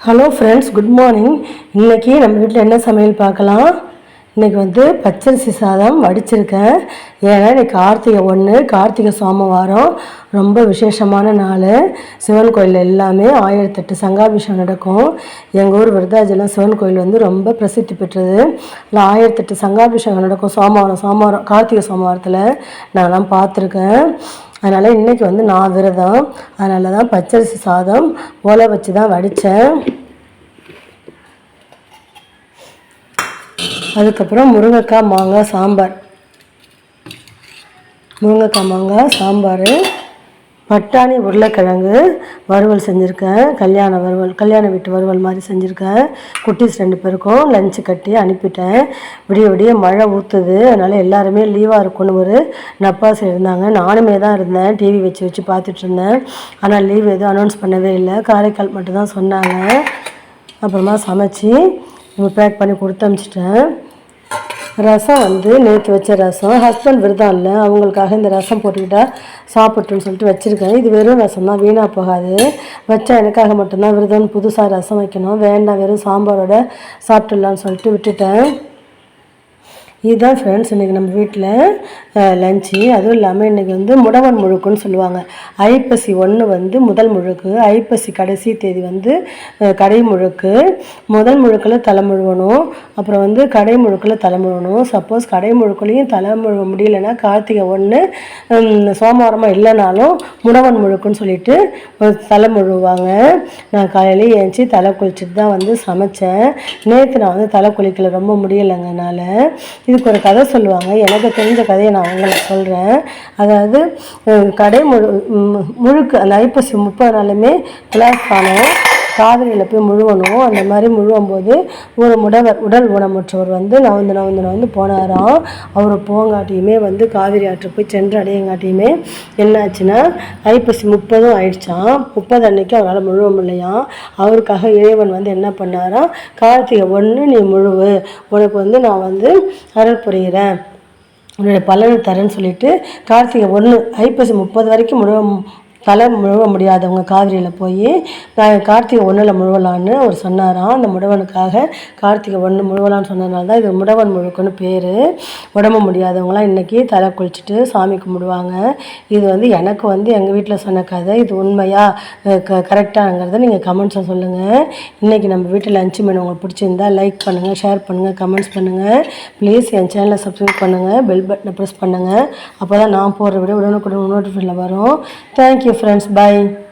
Hello friends, good morning. இன்றைக்கி நம்ம வீட்டில் என்ன சமையல் பார்க்கலாம். இன்றைக்கி பச்சரிசி சாதம் வடிச்சிருக்கேன். ஏன்னா இன்றைக்கி கார்த்திகை 1, கார்த்திகை சோமவாரம், ரொம்ப விசேஷமான நாள். சிவன் கோயில் எல்லாமே 1008 சங்காபிஷேகம் நடக்கும். எங்கள் ஊர் விருதாச்சலம் சிவன் கோயில் ரொம்ப பிரசித்தி பெற்றது. இல்லை 1008 சங்காபிஷேகம் நடக்கும் சோமவாரம் கார்த்திகை சோமவாரத்தில் நான்லாம் பார்த்துருக்கேன். அதனால் இன்றைக்கி நான் விரதம். அதனால தான் பச்சரிசி சாதம் ஓலை வச்சு தான் வடித்தேன். அதுக்கப்புறம் முருங்கைக்காய் மாங்காய் சாம்பார், பட்டாணி உருளைக்கிழங்கு வறுவல் செஞ்சுருக்கேன். கல்யாண வீட்டு வறுவல் மாதிரி செஞ்சுருக்கேன். குட்டீஸ் 2 பேருக்கும் லஞ்சு கட்டி அனுப்பிட்டேன். விடிய மழை ஊற்றுது. அதனால் எல்லாருமே லீவாக இருக்குன்னு ஒரு நப்பாசை இருந்தாங்க. நானுமே தான் இருந்தேன், டிவி வச்சு பார்த்துட்டு இருந்தேன். ஆனால் லீவ் எதுவும் அனௌன்ஸ் பண்ணவே இல்லை. காரைக்கால் மட்டும்தான் சொன்னாங்க. அப்புறமா சமைச்சி பேக் பண்ணி கொடுத்து அனுப்பிச்சிட்டேன். ரசம் நேற்று வச்ச ரசம், ஹஸ்பண்ட் விரதம் இல்லை, அவங்களுக்காக இந்த ரசம் போட்டுக்கிட்டா சாப்பிட்டுன்னு சொல்லிட்டு வச்சுருக்கேன். இது வெறும் ரசம் தான், வீணாக போகாது. வச்சா எனக்காக மட்டும்தான் விரதம்னு புதுசாக ரசம் வைக்கணும், வேண்டாம் வெறும் சாம்பாரோட சாப்பிட்டுடலான்னு சொல்லிட்டு விட்டுட்டேன். இதுதான் ஃப்ரெண்ட்ஸ் இன்றைக்கி நம்ம வீட்டில் லஞ்சு. அதுவும் இல்லாமல் இன்றைக்கி முடவன் முழுக்குன்னு சொல்லுவாங்க. ஐப்பசி 1 முதல் முழுக்கு, ஐப்பசி கடைசி தேதி கடை முழுக்கு. முதல் முழுக்கில் தலை முழுவணும், அப்புறம் கடை முழுக்கில் தலை முழுவணும். சப்போஸ் கடை முழுக்குலையும் தலை முழுவ முடியலைன்னா கார்த்திகை 1 சோமவாரமாக இல்லைனாலும் முடவன் முழுக்குன்னு சொல்லிட்டு தலை முழுவாங்க. நான் காலையிலேயே ஏஞ்சி தலை குளிச்சுட்டு தான் சமைச்சேன். நேற்று நான் தலை குளிக்கல, ரொம்ப முடியலைங்கனால. இதுக்கு ஒரு கதை சொல்லுவாங்க, எனக்கு தெரிஞ்ச கதையை நான் உங்களுக்கு சொல்கிறேன். அதாவது கடை முழுக்கு அந்த ஐப்பசி 30 நாளுமே துலாஸ்தானம் காவிரியில் போய் முழுவணும். அந்த மாதிரி முழுவும்போது ஒரு உடல் ஊனமுற்றவர் நவந்து போனாராம். அவர் போங்காட்டியுமே காவிரி ஆற்று போய் சென்று அடையங்காட்டியுமே என்னாச்சுன்னா ஐப்பசி 30 ஆயிடுச்சான். 30 அன்னைக்கு அவரால் முழுவ முடியலையாம். அவருக்காக இறைவன் என்ன பண்ணாராம், கார்த்திகை 1 நீ முழுவு, உனக்கு நான் அருள் புரிகிறேன், உன்னுடைய பலனை தரேன்னு சொல்லிட்டு கார்த்திகை 1 ஐப்பசி 30 வரைக்கும் தலை முழுவ முடியாதவங்க காவிரியில் போய் கார்த்திகை 1 முழுவலான்னு அவர் சொன்னாராம். அந்த முடவனுக்காக கார்த்திகை 1 முழுவலான்னு சொன்னதுனால தான் இது முடவன் முழுக்குன்னு பேர். உடம்பு முடியாதவங்களாம் இன்றைக்கி தலை குளிச்சுட்டு சாமி கும்பிடுவாங்க. இது எனக்கு எங்கள் வீட்டில் சொன்ன கதை. இது உண்மையாக கரெக்டாங்கிறத நீங்கள் கமெண்ட்ஸை சொல்லுங்கள். இன்றைக்கி நம்ம வீட்டில் லஞ்சு மெனு உங்களுக்கு பிடிச்சிருந்தா லைக் பண்ணுங்கள், ஷேர் பண்ணுங்கள், கமெண்ட்ஸ் பண்ணுங்கள். ப்ளீஸ் என் சேனலை சப்ஸ்கிரைப் பண்ணுங்கள், பெல் பட்டனை ப்ரெஸ் பண்ணுங்கள். அப்போ தான் நான் போடுற வீடியோ உடனுக்குடன் நோட்டிஃபிகேஷனில் வரும். Thank you friends, bye.